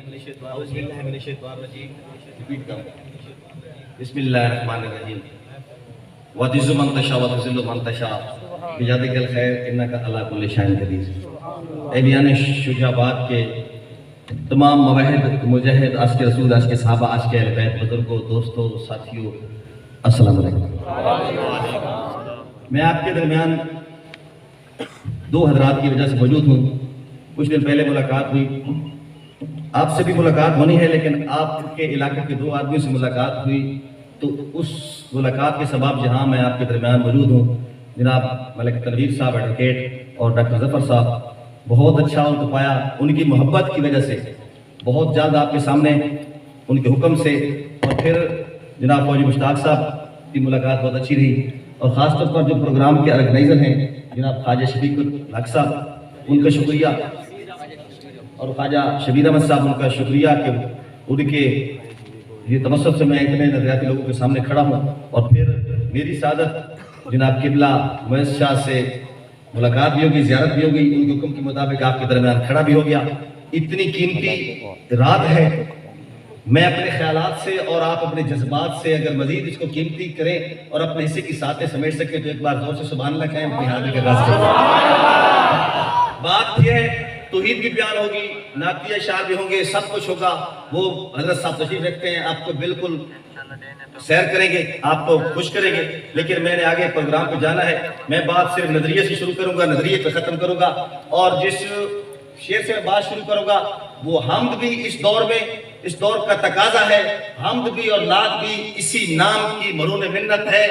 بسم اللہ الرحمن الرحیم وَتِعِزُّ مَن تَشَاءُ وَتُذِلُّ مَن تَشَاءُ بِیَدِکَ الْخَیرُ اِنَّکَ عَلیٰ کُلِّ شَیْءٍ قدیر۔ اے بیان شجاع آباد کے تمام موحد مجاہد، عاشق رسول، عاشق صحابہ، عاشق اہل بیت، بزرگوں، دوستوں، ساتھیوں، السلام علیکم۔ میں آپ کے درمیان دو حضرات کی وجہ سے موجود ہوں۔ کچھ دن پہلے ملاقات ہوئی، آپ سے بھی ملاقات ہونی ہے، لیکن آپ کے علاقے کے دو آدمیوں سے ملاقات ہوئی، تو اس ملاقات کے سبب جہاں میں آپ کے درمیان موجود ہوں، جناب ملک تنویر صاحب ایڈوکیٹ اور ڈاکٹر ظفر صاحب، بہت اچھا ان کو پایا، ان کی محبت کی وجہ سے بہت زیادہ آپ کے سامنے ان کے حکم سے، اور پھر جناب فوجی مشتاق صاحب کی ملاقات بہت اچھی رہی، اور خاص طور پر جو پروگرام کے آرگنائزر ہیں جناب خواجہ شفیق الحق صاحب، ان کا شکریہ، اور خواجہ شبیر احمد صاحب، ان کا شکریہ کہ ان کے یہ توسط سے میں اتنے نظریاتی لوگوں کے سامنے کھڑا ہوں، اور پھر میری سعادت جناب قبلہ معز شاہ سے ملاقات بھی ہوگی، زیارت بھی ہوگی، ان کے حکم کے مطابق آپ کے درمیان کھڑا بھی ہو گیا۔ اتنی قیمتی رات ہے، میں اپنے خیالات سے اور آپ اپنے جذبات سے اگر مزید اس کو قیمتی کریں اور اپنے حصے کی ساتیں سمیٹ سکیں تو ایک بار زور سے سبحان اللہ کہیں، اپنی حاضری کے راستے۔ بات یہ ہے، توحید بھی بیان ہوگی، نعتیہ اشعار بھی ہوں گے، سب کچھ ہوگا۔ وہ حضرت صاحب تشریف رکھتے ہیں، آپ کو بالکل سیر کریں گے، آپ کو خوش کریں گے، لیکن میں نے آگے پروگرام پہ جانا ہے۔ میں بات صرف نظریے سے شروع کروں گا، نظریے پہ ختم کروں گا، اور جس شعر سے میں بات شروع کروں گا وہ حمد بھی اس دور میں، اس دور کا تقاضا ہے، حمد بھی اور نعت بھی اسی نام کی مرہون منت ہے۔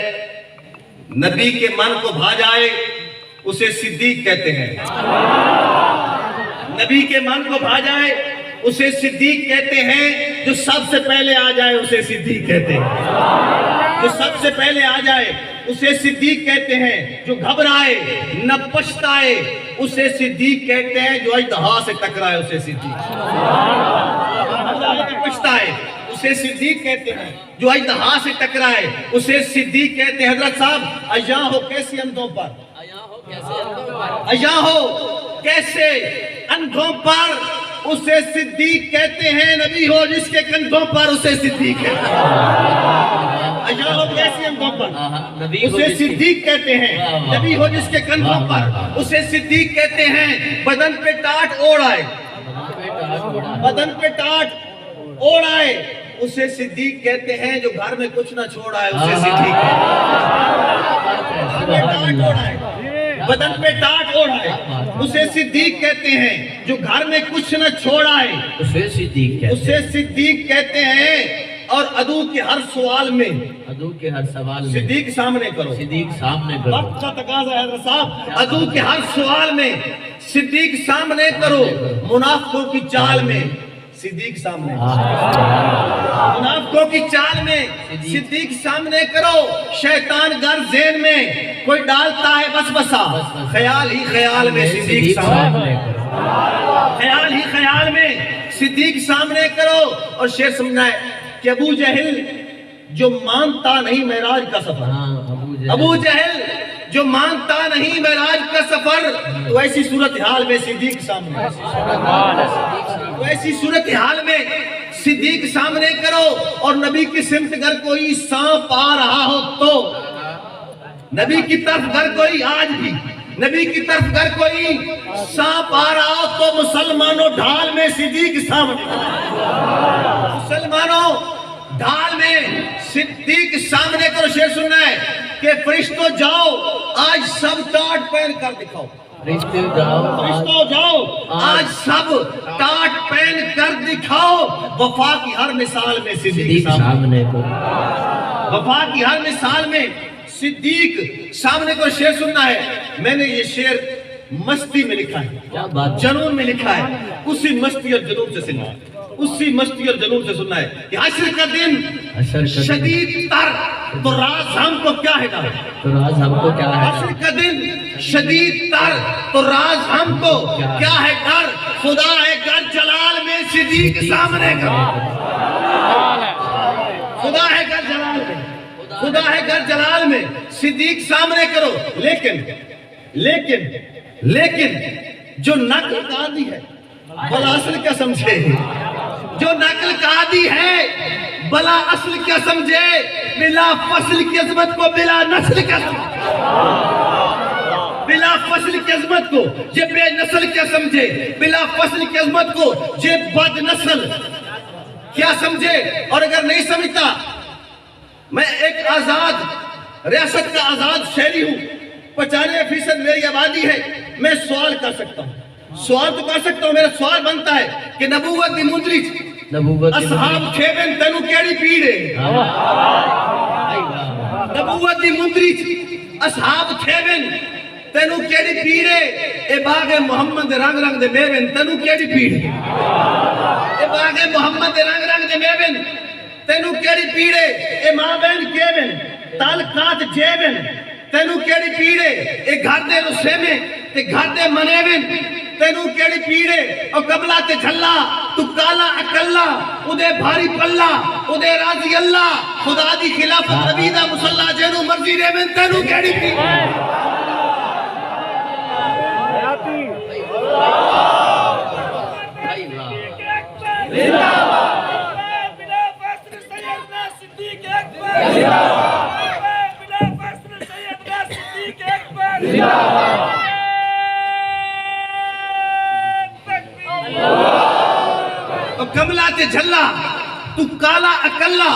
نبی کے من کو بھا جائے اسے صدیق کہتے ہیں، نبی کے من کو بھا جائے اسے صدیق کہتے ہیں، جو سب سے پہلے آ جائے اسے صدیق کہتے ہیں، جو سب سے پہلے آ جائے اسے صدیق کہتے ہیں، جو گھبرائے نہ پچھتائے اسے صدیق کہتے ہیں، جو اژدہا سے ٹکرائے اسے صدیق پچھتائے اسے صدیق کہتے ہیں، جو اژدہا سے ٹکرائے اسے صدیق کہتے ہیں۔ حضرت صاحب عیاں ہو کیسے اندھوں پر، عیاں ہو کیسے اندھوں پر اسے صدیق کہتے ہیں، نبی ہو جس کے کندھوں پر اسے صدیق کہتے ہیں، عیاں ہو کیسے اندھوں پر اسے صدیق کہتے ہیں، نبی ہو جس کے کندھوں پر اسے صدیق کہتے ہیں۔ بدن پہ ٹاٹ اوڑھ آئے، بدن پہ ٹاٹ اوڑھ آئے اسے صدیق کہتے ہیں، جو گھر میں کچھ نہ چھوڑ آئے اسے صدیق کہتے ہیں، بدن پہ ٹاٹ اوڑھ آئے اسے صدیق کہتے ہیں، جو گھر میں کچھ نہ چھوڑ آئے اسے صدیق کہتے ہیں۔ اور عدو کے ہر سوال میں، عدو کے ہر سوال میں صدیق سامنے کرو، صدیق سامنے کرو، وقت کا تقاضا ہے حضرت صاحب، عدو کے ہر سوال میں صدیق سامنے کرو، منافقوں کی چال میں صدیق سامنے، منافقوں کی چال میں صدیق سامنے کرو، شیطان گر ذہن میں کوئی ڈالتا ہے وسوسہ، خیال ہی خیال میں صدیق سامنے کرو، خیال ہی خیال میں صدیق سامنے کرو۔ اور شعر سمجھنا ہے کہ ابو جہل جو مانتا نہیں معراج کا سفر، ابو جہل جو مانتا نہیں معراج کا سفر، تو ایسی صورتحال میں صدیق سامنے، تو ایسی صورتحال میں صدیق سامنے کرو۔ اور نبی کی سمت اگر کوئی سانپ آ رہا ہو تو، نبی کی طرف اگر کوئی آج بھی نبی کی طرف اگر کوئی سانپ آ رہا ہو تو مسلمانوں ڈھال میں صدیق سامنے، مسلمانوں ڈھال میں صدیق سامنے کرو۔ شعر سننا ہے کہ فرشتوں جاؤ آج سب ٹاٹ پہن کر دکھاؤ، فرشتوں جاؤ آج سب ٹاٹ پہن کر دکھاؤ، وفا کی ہر مثال میں صدیق سامنے کرو، وفا کی ہر مثال میں صدیق سامنے کو۔ شعر سننا ہے، میں نے یہ شعر مستی میں لکھا ہے، جنون میں لکھا ہے، اسی مستی اور جنون سے سننا ہے، اسی مستی اور جنون سے سننا ہے کہ حشر کا دن شدید تر تو راز ہم کو کیا ہے ڈر، تو راز ہم کو کیا ہے، حشر کا دن شدید تر تو راز ہم کو کیا ہے ڈر، خدا ہے گر جلال میں صدیق سامنے کرو، خدا ہے گر جلال میں، خدا ہے گر جلال میں صدیق سامنے کرو۔ لیکن لیکن لیکن جو نقل قاضی ہے بلاصل کیا سمجھے، جو نقل کا عادی ہے بلا اصل کیا سمجھے، بلا فصل کی عظمت کو بلا نسل کیا سمجھے، بلا فصل کی عظمت کو یہ بے نسل کیا سمجھے، بلا فصل کی عظمت کو یہ بد نسل کیا سمجھے۔ اور اگر نہیں سمجھتا، میں ایک آزاد ریاست کا آزاد شہری ہوں، 95% میری آبادی ہے، میں سوال کر سکتا ہوں، سوال تو کر سکتا ہوں۔ میرا سوال بنتا ہے کہ نبوت دی مندری اصحاب چھویں تینوں کیڑی پیڑ ہے، نبوت دی مندری اصحاب چھویں تینوں کیڑی پیڑ ہے، اے باغ محمد رنگ رنگ دے میویں تینوں کیڑی پیڑ ہے، اے باغ محمد رنگ رنگ دے میویں تینوں کیڑی پیڑ ہے، اے ماں بہن کیویں تعلقات جیویں تینوں کیڑی پیڑ ہے، اے گھر دے رسے میں تے گھر دے منیویں تینوں کیڑی پیڑ ہے۔ او قبلہ تے جھلا تو کالا اکلا ادے بھاری پلا ادے راضی اللہ خدا دی خلافت نبی دا مصلی جنوں مرضی رہویں تینوں کیڑی پیڑ ہے۔ کملا تے جھلا تو کالا اکلا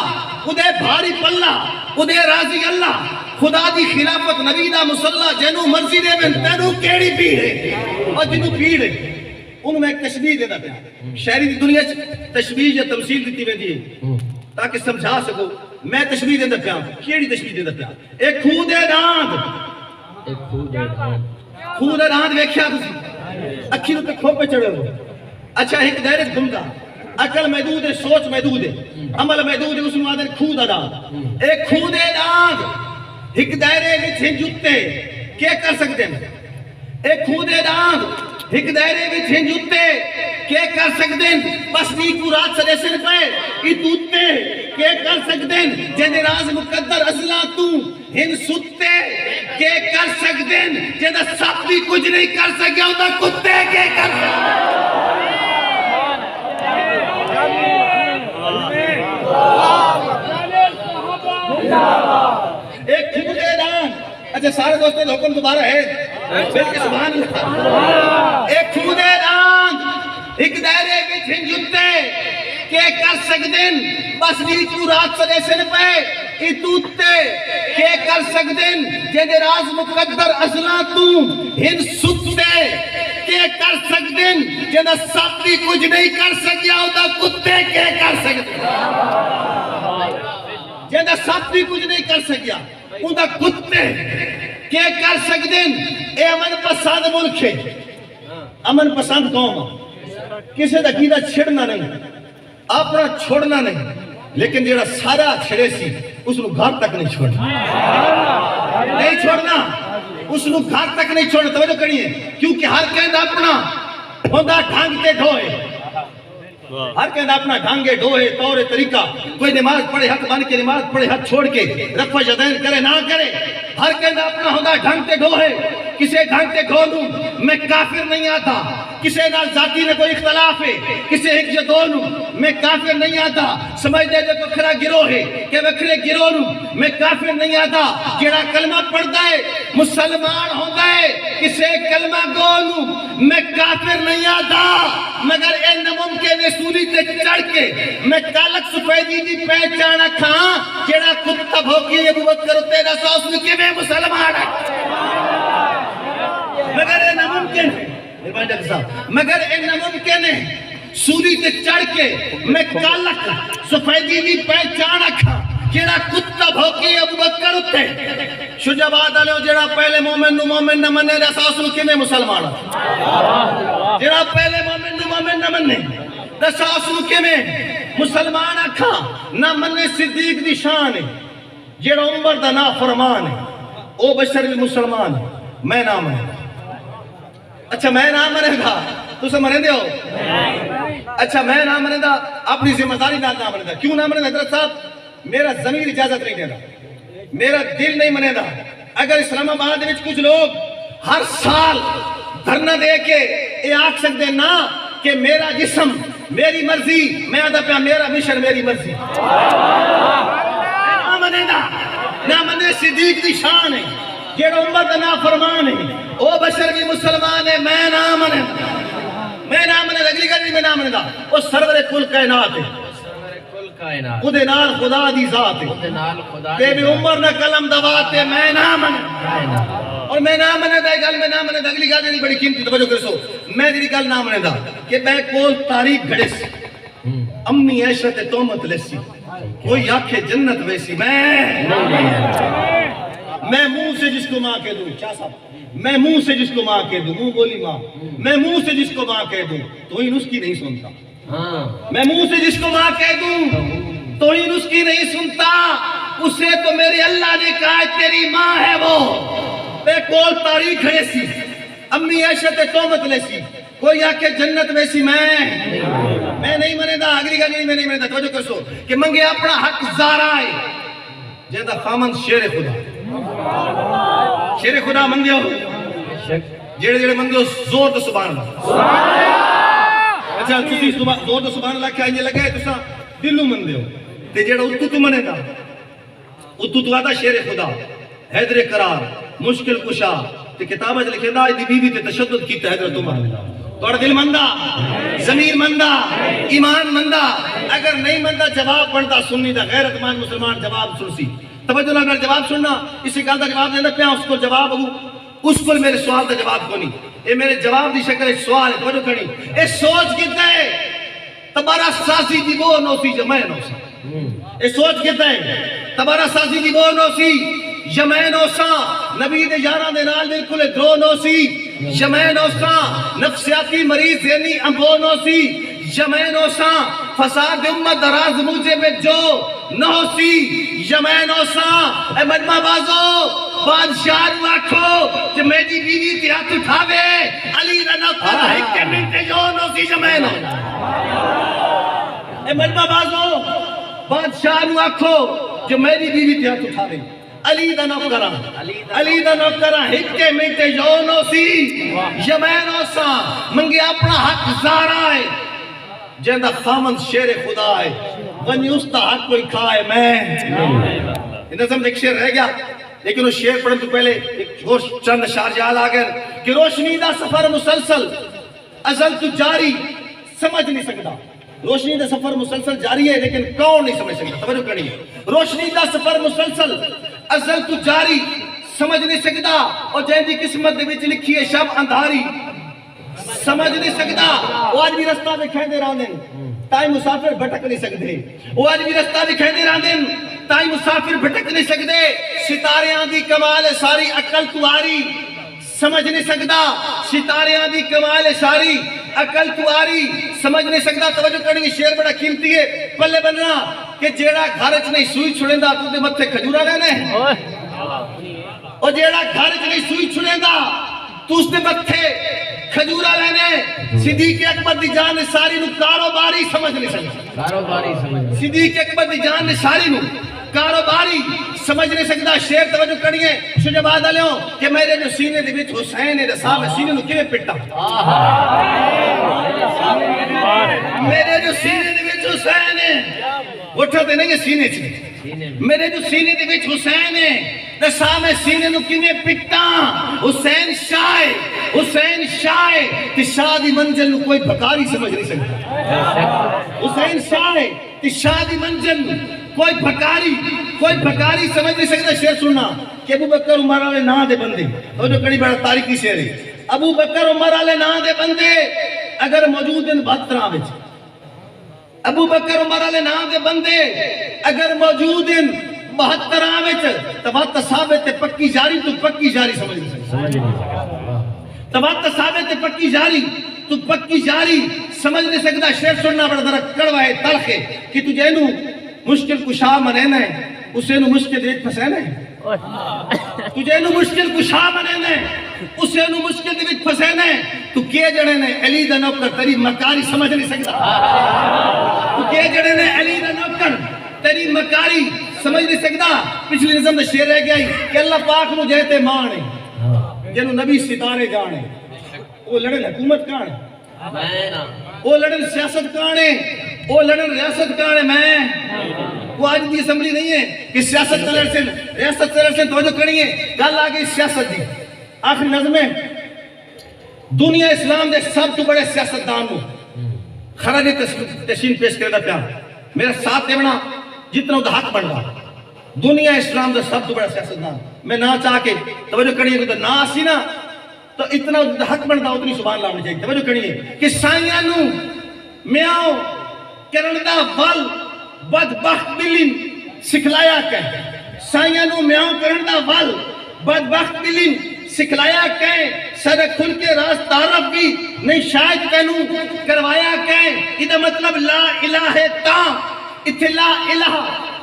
ادے بھاری پلا ادے راضی اللہ خدا دی خلافت نبی دا مصلی جنوں مرضی دے میں تینوں کیڑی پیڑ ہے۔ اور جنوں پیڑ ہے انہوں میں ایک تشبیح دینا پیا، شہری دی دنیا تشبیح یا تمثیل دیتی ویندی ہے تاکہ سمجھا سکو۔ میں تشبیح دینا پیا، کیڑی تشبیح دینا پیا، ایک خوہ دے راند، خوہ دے راند ویکھیا تسی اکھی نو تے کھوپے چڑھے ہو، اچھا ایک دائرے گھومدا، عقل محدود ہے، سوچ محدود ہے، عمل محدود ہے، اس میں آدھے خوہ دا راند، ایک خوہ دے راند ایک دائرے وچ ہنجتے کیا کر سکتے ہیں، ایک خوہ دے راند ایک دائرے وچ ہنجتے کیا کر سکتے ہیں، بس نیکو رات سرے سر پہ اتوتے کیا کر سکتے ہیں، جن راز مقدر ازلا تو ہن ستے کیا کر سکتے ہیں، جن سب بھی کچھ نہیں کر سکیا ہوتا کتے کیا کر سکتے ہیں۔ ایک خوہ دے راند، اچھا سارے دوستوں کا حکم دوبارہ ہے بلکہ سبحان اللہ، ایک خوہ دے راند ایک دائرے وچ ہنجتے کیا کر سکتے ہیں، بس نیکو رات سرے سن پہ اتوتے کیا کر سکتے ہیں، جن راز مقدر ازلا تو ہن ستے کیا کر سکتے ہیں، جن سب بھی کچھ نہیں کر سکیا ہوتا کتے کیا کر سکتے ہیں، جن سب بھی کچھ نہیں کر سکیا ہوتا کتے کیا کر سکتے ہیں۔ اے امن پسند ملک ہے، امن پسند قوم، کسی دا کیدہ چھڑنا نہیں، اپنا چھوڑنا نہیں، لیکن جیڑا سارا چھڑے سی اس نو گھر تک نہیں چھوڑنا، نہیں چھوڑنا، اس نو گھر تک نہیں چھوڑنا۔ توجہ کریے، کیونکہ ہر کہندہ اپنا ہوندہ ڈھانگ تے ڈھوئے، ہر کہندہ اپنا ڈھانگے ڈھوئے طور طریقہ، کوئی نماز پڑھے ہاتھ بن کے نماز پڑھے ہاتھ چھوڑ کے رفع یدین کرے نہ کرے، ہر کہندہ اپنا ہوندہ ڈھانگ تے ڈھوئے، کسے ڈھانگ تے ڈھو لوں میں کافر نہیں آتا، کسے نال ذاتی میں کوئی اختلاف ہے، کسے ایک جدو لوں میں کافر نہیں آتا، سمجھ دے جو وکھرا گروہ ہے کہ وکھرے گروہ لوں میں کافر نہیں آتا، جیڑا کلمہ پڑھتا ہے مسلمان ہوتا ہے، کسے کلمہ گو لوں میں کافر نہیں آتا، مگر اے نممکن سوری تے چڑھ کے میں کالک سفیدی دی پہچانا کھاں، جیڑا کتا بھوکی ابو بکر تیرا ساس میں میں مسلمان ہے، مگر اے نممکن ہے، مگر اے ناممکن ہے سوری تے چڑھ کے میں کالک سفیدی دی پہچان رکھا جیڑا کتا بھوکی ابو بکر اتے شجاباد علیہ جیڑا پہلے مومن نو مومن نہ منے رساس نو کنے مسلمان جیڑا پہلے مومن نو مومن نہ منے رساس نو کنے مسلمان اکھا نہ منے صدیق دی شان ہے جیڑا عمر دا نا فرمان ہے او بشر بھی مسلمان ہے میں نہ منے اچھا میں نہ منے گا تو سے منے دے ہو اچھا میں نہ منے دا اپنی ذمہ داری نہ منے دا کیوں نہ منے دا حضرت صاحب میرا ضمیر اجازت نہیں دینا میرا دل نہیں منے دا اگر اسلام آباد میں کچھ لوگ ہر سال دھرنا دے کے یہ آکھ سکتے نا کہ میرا جسم میری مرضی میں آدھا پیا میرا مشن میری مرضی نہ منے دا نہ منے صدیق دی شان ہے جیڑا امت نا فرمان ہے او بشر بھی مسلمان ہے میں نہ منے اگلی گل میں نہ منے دا او سرور کل کائنات ہے خودے نال خدا دی ذات ہے بے بھی عمر نہ قلم دواتے میں نہ منے اور میں نہ منے دا گل میں نہ منے دا اگلی گل بڑی قیمتی توجہ کرسو میں دی گل نہ منے دا کہ میں کول تاریخ گھڑے سی امی عائشہ تے تہمت لیسی کوئی آنکھے جنت ویسی میں منہ سے جس کو ماں کہہ دوں کیا صاحب میں منہ سے جس کو ماں کہہ دوں منہ بولی ماں میں منہ سے جس کو ماں کہہ دوں تو ہی نسخی نہیں سنتا میں منہ سے جس کو ماں کہہ دوں تو ہی نسخی نہیں سنتا اسے تو میرے اللہ نے کہا تیری ماں ہے وہ بے کول تاریخ ہے سی امی عائشہ تے تہمت لیسی کوئی آکے جنت ویسی میں نہیں منے دا اگلی گل میں نہیں منے دا توجہ کرسو کہ منگے اپنا حق زارا ہے جیدہ خامن شیر خدا شیر خدا مندیو جیڑے جیڑے مندیو زور تو سبحان اللہ اچھا تسی زور تو سبحان اللہ کیا انجھے لگا ہے تسا دلو مندیو تے جیڑا اتو تو منے دا اتو تو آتا شیر خدا حیدر قرار مشکل کشا تے کتابہ جو لکھے دا ایدی بی بی تے تشدد کیتا حیدر تو مانے توڑ دل مندہ ضمیر مندہ ایمان مندہ اگر نہیں مندہ جواب پڑھتا سننی دا غیرت مان مسلمان جواب سنسی توجہ نہ اگر جواب سننا اسی کال دا جواب دینا پیا اس کو جواب اس کو میرے سوال دا جواب کو نہیں اے میرے جواب دی شکل ایک سوال ہے توجہ کرنی اے سوچ کہتا ہے تبارا ساسی دی وہ نوسی جمعہ نوسی اے سوچ کہتا ہے تبارا ساسی دی وہ نوسی جمعہ نوسا نبی دے یاران دے نال بالکل درو نوسی جمعہ نوسا نفسیاتی مریض ذہنی امبو نوسی جمعہ نوسا فساد امت دراز مجھے میں جو نوسی جمعہ نوسا اے مجمع بازو بادشاہ نو آکھو کہ میری بیوی تے ہاتھ اٹھاوے علی رنا پر ایک کے منٹے جو نوسی جمعہ نوسا اے مجمع بازو بادشاہ نو آکھو کہ میری بیوی تے ہاتھ اٹھاوے علی دا نوکرہ ہکے میٹے جونو سی یمینو سا منگے اپنا حق زارا ہے جیندہ خامن شیر خدا ہے ونی اس تا حق کوئی کھائے میں نظم ایک شیر رہ گیا لیکن وہ شیر پڑھن تو پہلے چند اشار جال آگر کہ روشنی دا سفر مسلسل ازل تو جاری سمجھ نہیں سکتا روشنی دا سفر مسلسل جاری ہے لیکن کون نہیں سمجھ سکتا توجہ کرنی ہے روشنی دا سفر مسلسل ازل تو جاری سمجھ نہیں سکتا اور جہاں دی قسمت دے وچ لکھی ہے شب اندھاری سمجھ نہیں سکتا وہ آج بھی رستہ میں کھیندے رہاں دیں تائی مسافر بھٹک نہیں سکتے وہ آج بھی رستہ میں کھیندے رہاں دیں تائی مسافر بھٹک نہیں سکتے ستارے آندھی کمال ساری عقل تواری سمجھ نہیں سکتا ستارے آندھی کمال ساری عقل تواری سمجھ نہیں سکتا توجہ کرنے کی شیر بڑا قیمتی ہے پلے بننا کہ جیڑا گھر چ نہیں سوئی چھڑیندا تو دے متھے کھجورا لینے اور جیڑا گھر چ نہیں سوئی چھڑیندا تو اس دے متھے کھجورا لینے صدیق اکبر دی جان نے ساری نو کاروباری سمجھ نہیں سکتا کاروباری سمجھ صدیق اکبر دی جان نے ساری نو کاروباری سمجھ نہیں سکتا شیر توجہ کریے شجاعت علیوں کہ میرے جو سینے دے وچ حسین ہے صاحب سینے نو کیویں پٹا میرے جو سینے دے وچ حسین ہے اٹھا تے نہیں سینے چ میرے جو سینے دے وچ حسین ہے تے سامنے سینے نو کیویں پٹا حسین شاہ تے شاہ دی منزل نو کوئی بھکاری سمجھ نہیں سکتا حسین شاہ تے شاہ دی منزل کوئی بھکاری سمجھ نہیں سکتا شیر سننا کہ ابو بکر عمر والے نا دے بندے اور جو کڑی بڑا تاریخی شیر ہے ابو بکر عمر والے نا دے بندے اگر موجود ان 72 وچ ابو بکر عمر والے نا دے بندے اگر موجود ان 72 وچ تبات ثابت تے پکی جاری تو پکی جاری سمجھ نہیں سکتا تبات ثابت تے پکی جاری تو پکی جاری سمجھ نہیں سکتا شیر سننا بڑا ذرا کڑوا ہے تلخ ہے کہ تجھے نو مشکل کشا منینا ہے اسے نو مشکل دیکھ پسینا ہے تجھے نو مشکل کشا منینا ہے اسے نو مشکل دیکھ پسینا ہے تو کیے جڑے نے علی دا نوکر تیری مکاری سمجھ نہیں سکتا تو کیے جڑے نے علی دا نوکر تیری مکاری سمجھ نہیں سکتا پچھلی نظم میں شیر رہ گیا کہ اللہ پاک نو جہتے مانے جنو نبی ستارے جانے وہ لڑے حکومت کان وہ لڑن سیاست کانے وہ لڑن ریاست کانے میں وہ آج دی اسمبلی نہیں ہے کہ سیاست کا لڑ سے ریاست سے لڑ سے توجہ کرنی ہے گل آگئی سیاست دی آخری نظم ہے دنیا اسلام دے سب تو بڑے سیاستدان ہوں خراج تشین پیش کردہ پیا میرا ساتھ دیونا جتنا دا حق بن رہا دنیا اسلام دے سب تو بڑا سیاستدان میں نہ چاہ کے توجہ کرنی ہے کہ نہ آسی نا تو اتنا دا حق بن رہا اتنی سبحان اللہ چاہیے توجہ کرنی ہے کہ سائیاں نو میاؤ کرندہ ول بدبخت بلین سکھلایا کہیں سائیاں نو میاؤ کرندہ ول بدبخت بلین سکھلایا کہیں صدق کھل کے راز تعرف بھی نہیں شاید کہنوں کروایا کہیں ادھا مطلب لا الہ تا اتھے لا الہ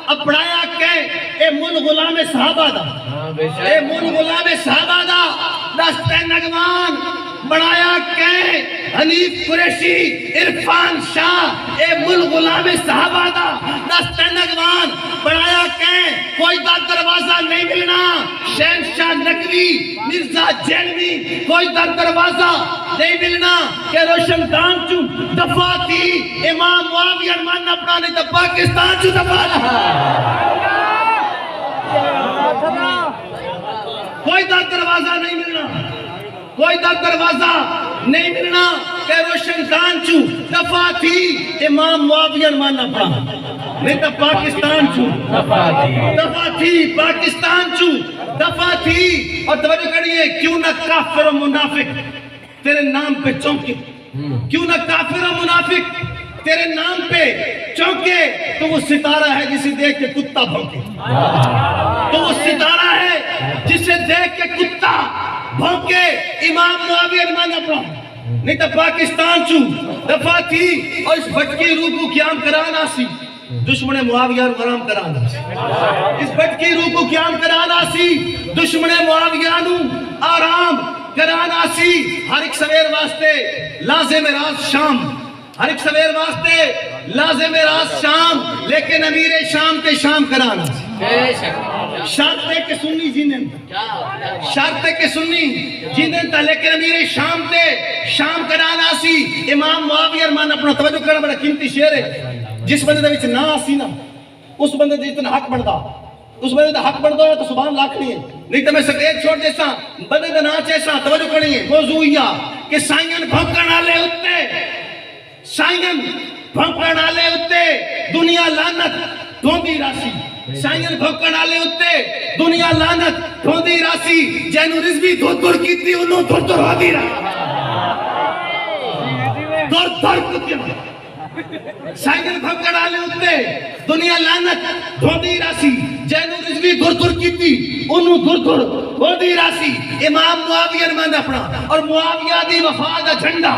اپڑایا کہیں اے مل غلام صحابہ دا اے مل غلام صحابہ دا دستہ نگوان بڑھایا کہیں حنیف قریشی عرفان شاہ اے مل غلام صحابہ دا دستہ نگوان بڑھایا کہیں کوئی دا دروازہ نہیں ملنا شہنشاہ نقوی مرزا جینوی کوئی دا دروازہ نہیں ملنا کہ روشن دان چو دفع تھی امام معاویہ ارمان اپنا نہیں تو پاکستان چو دفع رہا کوئی دا دروازہ نہیں ملنا کوئی دا دروازہ نہیں ملنا کہ روشن دان چو دفع تھی امام معاویہ ارمان اپنا نہیں تو پاکستان چو دفع تھی پاکستان چو دفع تھی اور توجہ کریے کیوں نہ کافر و منافق تیرے نام پہ چونکے کیوں نہ کافر و منافق تیرے نام پہ چونکے تو وہ ستارہ ہے جسے دیکھ کے کتا بھونکے تو وہ ستارہ ہے جسے دیکھ کے کتا بھونکے امام معاویہ ارمان اپنا نہیں تو پاکستان چو دفع تھی اور اس بھٹکی روح کو قیام کرانا سی دشمن معاویہ آرام کرانا سی اس بھٹکی روح کو قیام کرانا سی دشمن معاویہ آرام کرانا سی ہر ایک سویر واسطے لازم راز شام ہر ایک سویر واسطے لازم راز شام لیکن امیر شام کے شام کرانا سی شارتے کے سنی جینن شارتے کے سنی جینن تا لیکن امیر شام تے شام کرانا سی امام معاویہ ارمان اپنا توجہ کرنا بڑا قیمتی شعر ہے جس بندے دے وچ نہ آسی نا اس بندے دے اتنا حق بڑھدا اس بندے دا حق بڑھدا تو سبحان لاکھ نہیں ہے نہیں تو میں سکریت چھوڑ جیسا بندے دا ناچ ایسا توجہ کرنی ہے موضوعیہ کہ سائنگن بھونکن آلے اتے سائنگن بھونکن آلے اتے دنیا لعنت ڈھوندی راسی سائنگن بھونکن آلے اتے دنیا لعنت ڈھوندی راسی جینو رزوی دھر دھر کی تھی انہوں دھر دھر ہو دی رہا دھر دھر کتی سائنگن بھونکن آلے اتے دنیا لعنت ڈھوندی راسی جینو رزوی دھر دھر کی تھی انہوں دھر دھر ہو دی راسی امام معاویہ ارمان اپنا اور معاویہ دی وفا دا جھنڈا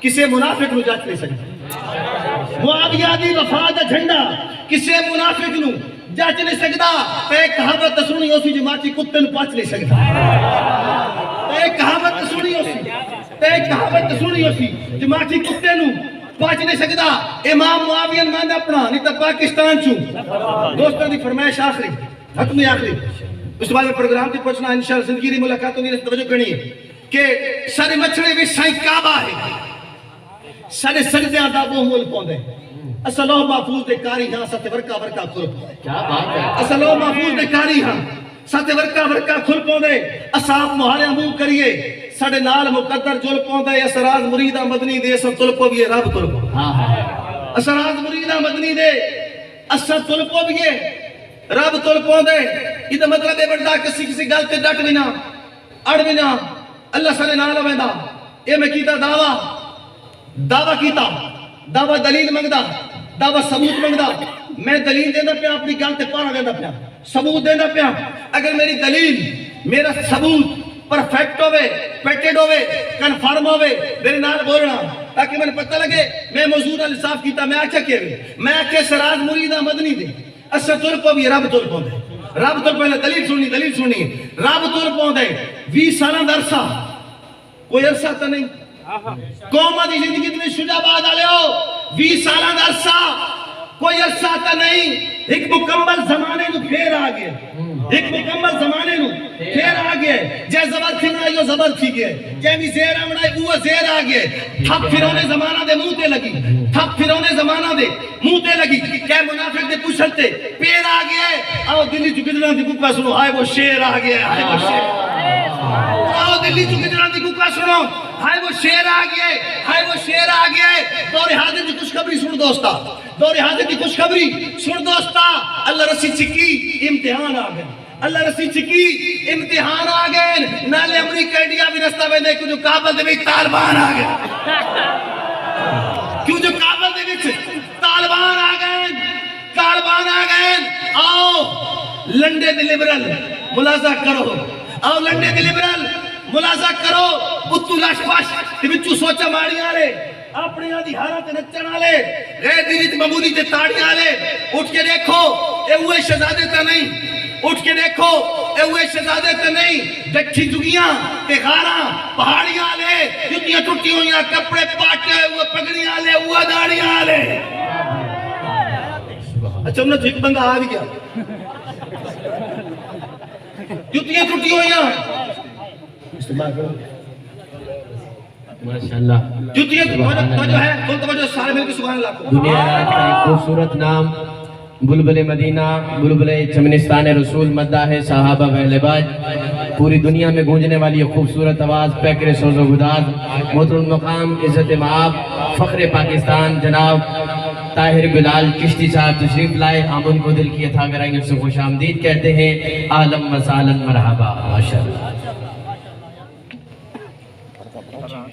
کسے منافق نو جاچ نہیں سکتا معاویہ دی وفا دا جھنڈا کسے منافق نو جاچ نہیں سکتا ایک کہاوت سنی ہو سی جماعتی کتے نو پاچ نہیں سکتا ایک کہاوت سنی ہو سی ایک کہاوت سنی ہو سی جماعتی کتے نو پاچ نہیں سکتا امام معاویہ ارمان اپنا نہیں تو پاکستان چوں دوستوں دی فرمائش آخری حتمی آخری اس بعد میں پروگرام کی پہنچنا انشاءاللہ زندگی دی ملاقاتوں کی توجہ کرنی ہے کہ سارے مچھڑے بھی سائیں کعبہ ہے سارے سجدے آدھا وہ مول پوندے اصلو محفوظ دے کاری ہاں ساتھ ورکا ورکا کھل پوندے اصلو محفوظ دے کاری ہاں ساتھ ورکا ورکا کھل پوندے اصحاب مہارے مو کریے ساڑے نال مقدر جل پوندے اسراز مریدہ مدنی دے سب تل پو بھی رب تل پو اسراز مریدہ مدنی دے اسر تل پو بھی رب تل پوندے یہ مطلب ہے بڑھتا کسی گلتے ڈٹ بھی نہ اڑ بھی نہ اللہ سارے نال ویندا اے میں کیتا دعویٰ کیتا دعویٰ دلیل منگدا دعویٰ ثبوت منگدا میں دلیل دینا پیا اپنی گل تے پانا دینا پیا ثبوت دینا پیا اگر میری دلیل میرا ثبوت پرفیکٹ ہوئے پیٹڈ ہوئے کنفرم ہوئے میرے نال بولنا تاکہ میں نے پتہ لگے میں موضوع نال انصاف کیتا میں آچا کیا میں آکے سراج مریدہ مدنی دے اسر تل پو بھی رب تل پو دے رب تل پہلے دلیل سنی رب تل پو دے 20 سالہ درسہ کوئی عرصہ تا نہیں قوم دی زندگی میں شجاع باد آلے ہو 20 سالہ درسہ کوئی عرصہ تا نہیں ایک مکمل زمانے تو پھر آگئے ایک مکمل زمانے نو پھر آ گئے جے زبر تھی نہ یہ زبر تھی گئے جے بھی زیر آمنا ہے وہ زیر آ گئے تھپ پھرونے زمانہ دے منہ تے لگی تھپ پھرونے زمانہ دے منہ تے لگی کہ منافق دے پوچھتے پیر آ گئے آؤ دلی چکدنا دی کوکا سنو ہائے وہ شیر آ گیا ہائے وہ شیر آؤ دلی چکدنا دی کوکا سنو ہائے وہ شیر آ گیا ہائے وہ شیر آ گیا دور حاضر دی خوشخبری سن دوستا دور حاضر دی خوشخبری سن دوستا اللہ رسی چکی امتحان آ گئے اللہ رسی چکی امتحان آ گئے نالے امریکہ انڈیا بھی رستہ میں دیکھو جو کابل دے بھی طالبان آ گئے کیوں جو کابل دے بھی طالبان آ گئے طالبان آ گئے آؤ لنڈے دے لبرل ملازہ کرو آؤ لنڈے دے لبرل ملازہ کرو اتو لاش پاش تے بچو سوچا ماری آلے اپنی آدھی حالات نچن آلے غیر دیریت معمولی تے تاڑی آلے اٹھ کے دیکھو اے ہوئے شہزادے تا نہیں اٹھ کے دیکھو اے ہوئے شہزادے تا نہیں ڈکھی جگیاں تے غاراں پہاڑی آلے جتیاں ٹوٹی ہوئیاں کپڑے پاٹے ہوئے پگڑی آلے ہوئے داڑی آلے اچھا انہوں نے ایک بندہ آ بھی گیا جتیاں ٹوٹی ہوئیاں استعمال کرو ماشاءاللہ جتیاں توجہ ہے کون توجہ سارے مل کے سبحان اللہ کو دنیا رات کا ایک خوبصورت نام بلبل مدینہ بلبل چمنستان رسول مداح صحابہ اہل بیت پوری دنیا میں گونجنے والی یہ خوبصورت آواز پیکر سوز و گداز محترم مقام عزت مآب فخر پاکستان جناب طاہر بلال چشتی صاحب تشریف لائے ہم ان کو دل کی عطا کرائیں سے خوش آمدید کہتے ہیں عالم مسالن مرحبا ماشاءاللہ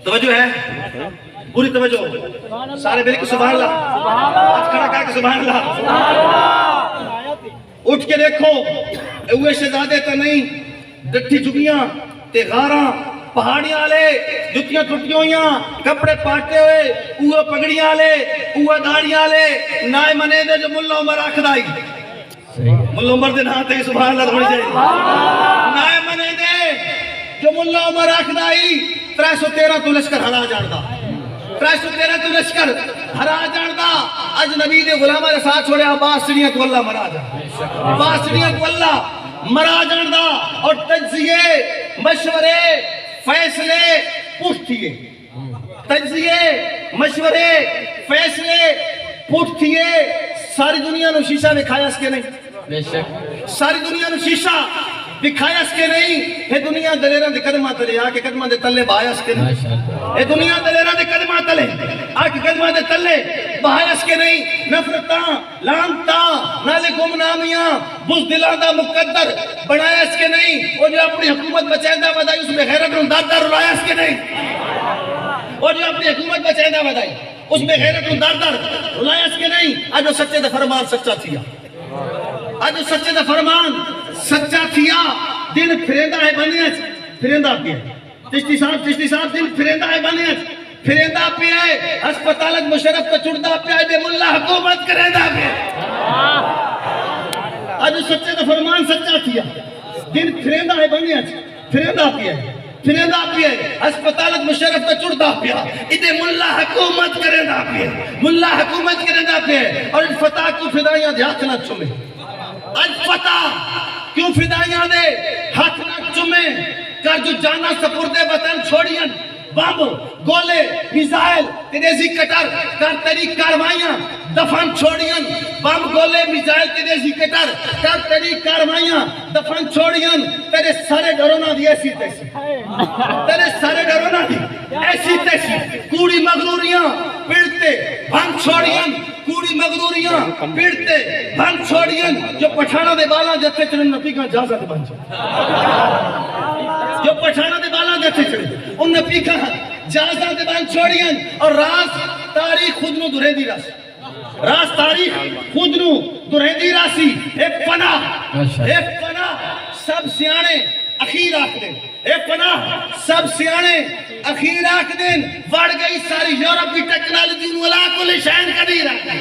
توجہ ہے پوری توجہ سارے مل کے سبحان اللہ آج کھڑا کر کے سبحان اللہ اٹھ کے دیکھو اوے شہزادے تا نہیں ڈٹھی جگیاں تے غاراں پہاڑیاں آلے جتیاں ٹوٹی ہوئیاں کپڑے پاٹے ہوئے اوہ پگڑیاں آلے اوہ داڑیاں آلے نائے منے دے جو ملہ عمر آکھدائی ملہ عمر دے نہاں تے سبحان اللہ دھوڑی جائے نائے منے دے جو ملہ عمر آکھدائی 313 تو لشکر ہرا جاندہ 313 تو لشکر ہرا جاندہ اجنبی دے غلامہ دے ساتھ چھوڑے عباس سڑیاں تو اللہ مرا جاندہ عباس سڑیاں تو اللہ مرا جاندہ اور تجزیے مشورے فیصلے پوچھتیے تجزیے مشورے فیصلے پوچھتیے ساری دنیا نو شیشہ دکھایا اس کے نہیں ساری دنیا نو شیشہ دکھایا اس کے نہیں ہے دنیا دلیرہ دے قدمہ تلے آکے قدمہ دے تلے بہایا اس کے نہیں ہے دنیا دلیرہ دے قدمہ تلے آکے قدمہ دے تلے بہایا اس کے نہیں نفرتاں لانتاں نالے گمنامیاں بزدلان دا مقدر بڑھایا اس کے نہیں اور جو اپنی حکومت بچائندہ بدائی اس میں غیرت رندار دار رلایا اس کے نہیں اور جو اپنی حکومت بچائندہ بدائی اس میں غیرت رندار دار رلایا اس کے نہیں آج وہ سچے دا فرمان سچا تھیا آج وہ سچے دا فرمان سچا تھیا دن پھریندہ ہے بنیت پھریندہ پہ ہے چشتی صاحب دن پھریندہ ہے بنیت پھریندہ پہ ہے ہسپتالت مشرف کا چڑدہ پہ ہے دے ملہ حکومت کریندہ پہ ہے آج سچے دا فرمان سچا تھیا دن پھریندہ ہے بنیت پھریندہ پہ ہے پھریندہ پہ ہے ہسپتالت مشرف کا چڑدہ پہ ہے ادھے ملہ حکومت کریندہ پہ ہے ملہ حکومت کریندہ پہ ہے اور ان فتح کو فدائیاں دھیات نہ چمیں الفتح کیوں فدائیاں دے ہاتھ نہ چمیں کر جو جانا سپردے وطن چھوڑیاں بم گولے میزائل تیریزی کٹر کر تیری کاروائیاں دفن چھوڑیاں بم گولے میزائل تیریزی کٹر کر تیری کاروائیاں دفن چھوڑیاں تیرے سارے ڈرونا دی ایسی تیسی تیرے سارے ڈرونا دی ایسی تیسی کوڑی مغروریاں پڑتے بھنگ چھوڑیاں کوڑی مغروریاں پڑتے بھنگ چھوڑیاں جو پٹھانا دے بالا جتے چلن نبی کا جازہ دے بن جائے جو پٹھانا دے بالا جتے چلن ان نبی کا جازہ دے بن چھوڑیاں اور راز تاریخ خود نو درے دی راسی راز تاریخ خود نو درے دی راسی ایک پناہ سب سیانے اخیر آکھ دیں ایک پناہ سب سیانے اخیر آکھ دیں وڑ گئی ساری یورپ کی ٹیکنالوجی نولا کل شہن قدیر آکھ دیں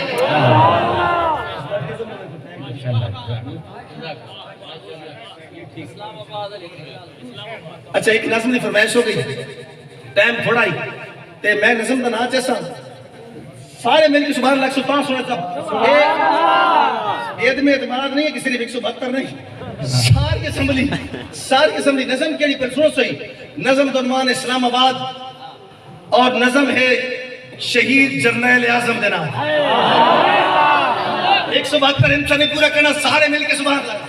اچھا ایک نظم دی فرمائش ہو گئی ٹائم تھوڑا ہی تے میں نظم دا ناچ ایسا سارے مل کے سبحان اللہ 105 سنت یہ میں اعتماد نہیں ہے کہ صرف 172 نہیں، ساری اسمبلی نظم کیڑی پرسوں سے نظم تو عنوان اسلام آباد اور نظم ہے شہید جرنیل اعظم دینا 172 انسان نے پورا کرنا، سارے مل کے سبحان اللہ۔